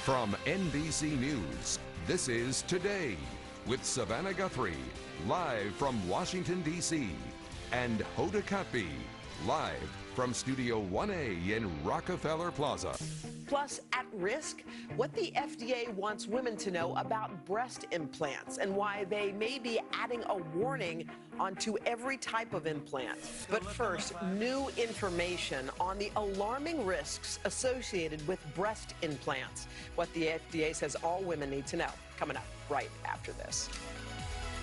From NBC News, this is Today with Savannah Guthrie, live from Washington, D.C., and Hoda Kotb, live from Studio 1A in Rockefeller Plaza. Plus, at risk, what the FDA wants women to know about breast implants and why they may be adding a warning onto every type of implant. But first, new information on the alarming risks associated with breast implants. What the FDA says all women need to know. Coming up right after this.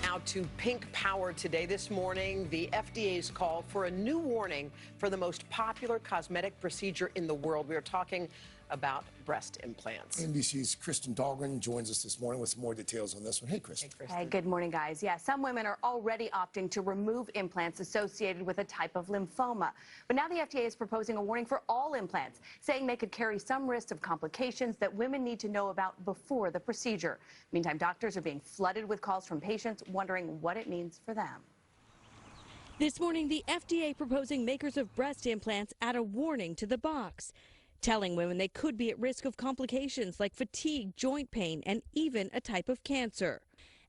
Now to Pink Power today. This morning, the FDA's call for a new warning for the most popular cosmetic procedure in the world. We are talking about breast implants. NBC's Kristen Dahlgren joins us this morning with some more details on this one. Hey, Kristen. Hey, good morning, guys. Yeah, some women are already opting to remove implants associated with a type of lymphoma. But now the FDA is proposing a warning for all implants, saying they could carry some risks of complications that women need to know about before the procedure. Meantime, doctors are being flooded with calls from patients wondering what it means for them. This morning, the FDA proposing makers of breast implants add a warning to the box, telling women they could be at risk of complications like fatigue, joint pain, and even a type of cancer.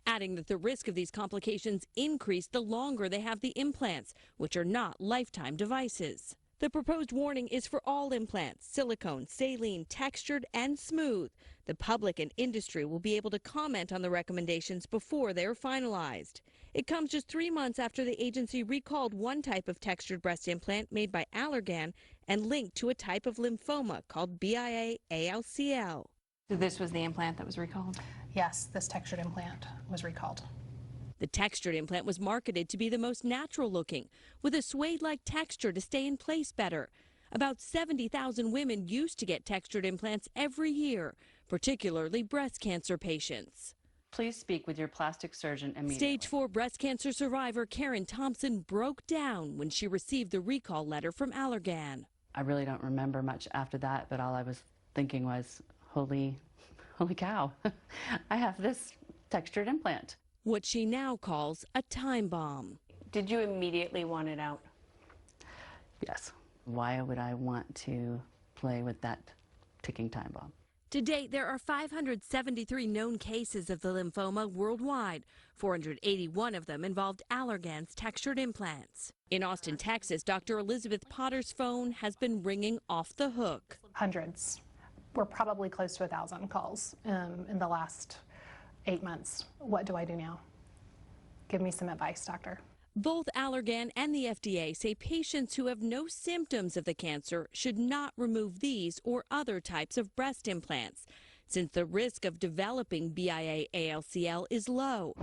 Adding that the risk of these complications increase the longer they have the implants, which are not lifetime devices. The proposed warning is for all implants, silicone, saline, textured, and smooth. The public and industry will be able to comment on the recommendations before they are finalized. It comes just 3 months after the agency recalled one type of textured breast implant made by Allergan and linked to a type of lymphoma called BIA-ALCL. So this was the implant that was recalled? Yes, this textured implant was recalled. The textured implant was marketed to be the most natural looking, with a suede-like texture to stay in place better. About 70,000 women used to get textured implants every year, particularly breast cancer patients. Please speak with your plastic surgeon immediately. Stage 4 breast cancer survivor Karen Thompson broke down when she received the recall letter from Allergan. I really don't remember much after that, but all I was thinking was, holy cow, I have this textured implant. What she now calls a time bomb. Did you immediately want it out? Yes. Why would I want to play with that ticking time bomb? To date, there are 573 known cases of the lymphoma worldwide. 481 of them involved Allergan's textured implants. In Austin, Texas, Dr. Elisabeth Potter's phone has been ringing off the hook. Hundreds. We're probably close to 1,000 calls in the last 8 months. What do I do now? Give me some advice, doctor. Both Allergan and the FDA say patients who have no symptoms of the cancer should not remove these or other types of breast implants, since the risk of developing BIA-ALCL is low.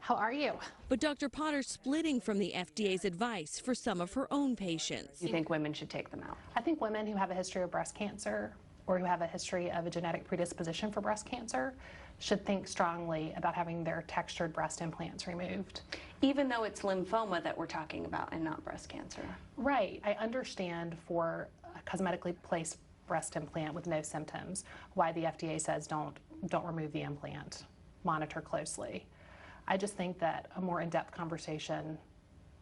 How are you? But Dr. Potter's splitting from the FDA's advice for some of her own patients. You think women should take them out? I think women who have a history of breast cancer or who have a history of a genetic predisposition for breast cancer should think strongly about having their textured breast implants removed. Even though it's lymphoma that we're talking about and not breast cancer. Right. I understand for a cosmetically placed breast implant with no symptoms why the FDA says don't remove the implant. Monitor closely. I just think that a more in-depth conversation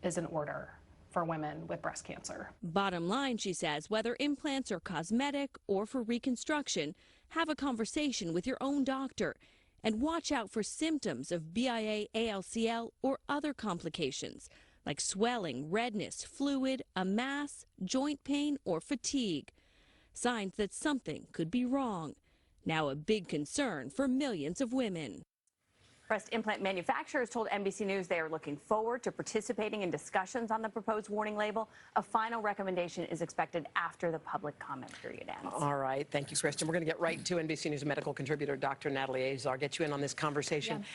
is in order for women with breast cancer. Bottom line, she says, whether implants are cosmetic or for reconstruction, have a conversation with your own doctor and watch out for symptoms of BIA-ALCL or other complications like swelling, redness, fluid, a mass, joint pain, or fatigue. Signs that something could be wrong. Now a big concern for millions of women. Breast implant manufacturers told NBC News they are looking forward to participating in discussions on the proposed warning label. A final recommendation is expected after the public comment period ends. All right. Thank you, Kristen. We're going to get right to NBC News medical contributor Dr. Natalie Azar. Get you in on this conversation. Yeah.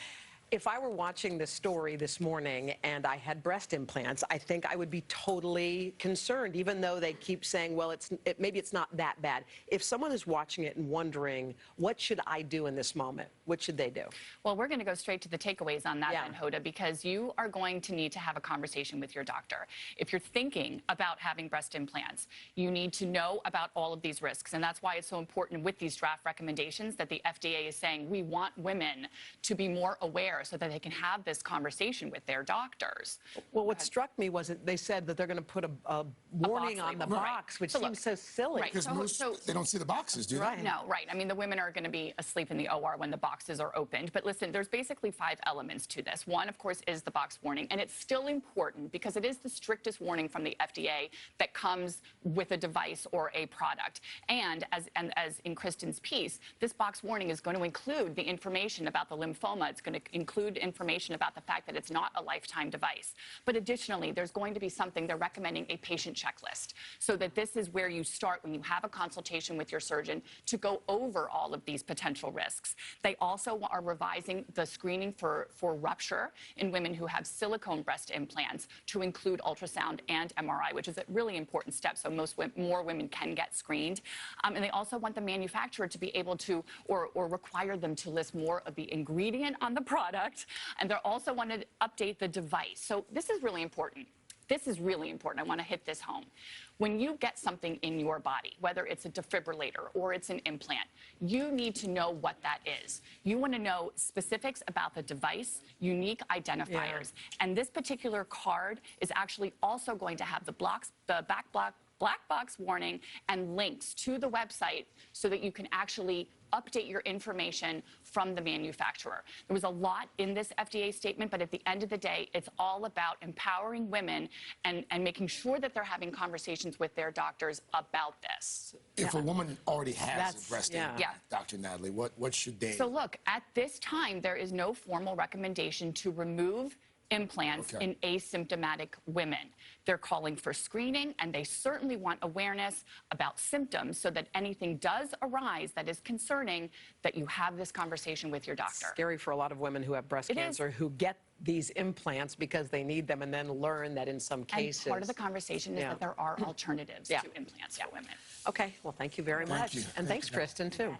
If I were watching this story this morning and I had breast implants, I think I would be totally concerned, even though they keep saying, well, maybe it's not that bad. If someone is watching it and wondering, what should I do in this moment? what should they do? Well, we're going to go straight to the takeaways on that Yeah. then, Hoda, because you are going to need to have a conversation with your doctor. If you're thinking about having breast implants, you need to know about all of these risks. And that's why it's so important with these draft recommendations that the FDA is saying we want women to be more aware so that they can have this conversation with their doctors. Well, what struck me was that they said that they're going to put a warning on the label. box, which So look, seems so silly. right. Because they don't see the boxes, do they? Right. No, right. I mean, the women are going to be asleep in the OR when the boxes are opened. But listen, there's basically 5 elements to this. One, of course, is the box warning. And it's still important because it is the strictest warning from the FDA that comes with a device or a product. And as in Kristen's piece, this box warning is going to include the information about the lymphoma. It's going to include information about the fact that it's not a lifetime device. But additionally, there's going to be something they're recommending a patient checklist so that this is where you start when you have a consultation with your surgeon to go over all of these potential risks. They also are revising the screening for rupture in women who have silicone breast implants to include ultrasound and MRI, which is a really important step so more women can get screened. And they also want the manufacturer to be able to or require them to list more of the ingredient on the product. And they also want to update the device. So this is really important. This is really important. I want to hit this home. When you get something in your body, whether it's a defibrillator or it's an implant, you need to know what that is. You want to know specifics about the device, unique identifiers. Yeah. And this particular card is actually also going to have the black box warning and links to the website so that you can actually update your information from the manufacturer. There was a lot in this FDA statement, but at the end of the day, it's all about empowering women and making sure that they're having conversations with their doctors about this. If a woman already has a breast implant, Dr. Natalie, what should they... So look, at this time, there is no formal recommendation to remove implants in asymptomatic women. They're calling for screening, and they certainly want awareness about symptoms so that anything does arise that is concerning, that you have this conversation with your doctor. It's scary for a lot of women who have breast cancer who get these implants because they need them and then learn that in some cases... And part of the conversation is that there are alternatives to implants for women. Okay, well, thank you very much. You. And thanks, Kristen, too.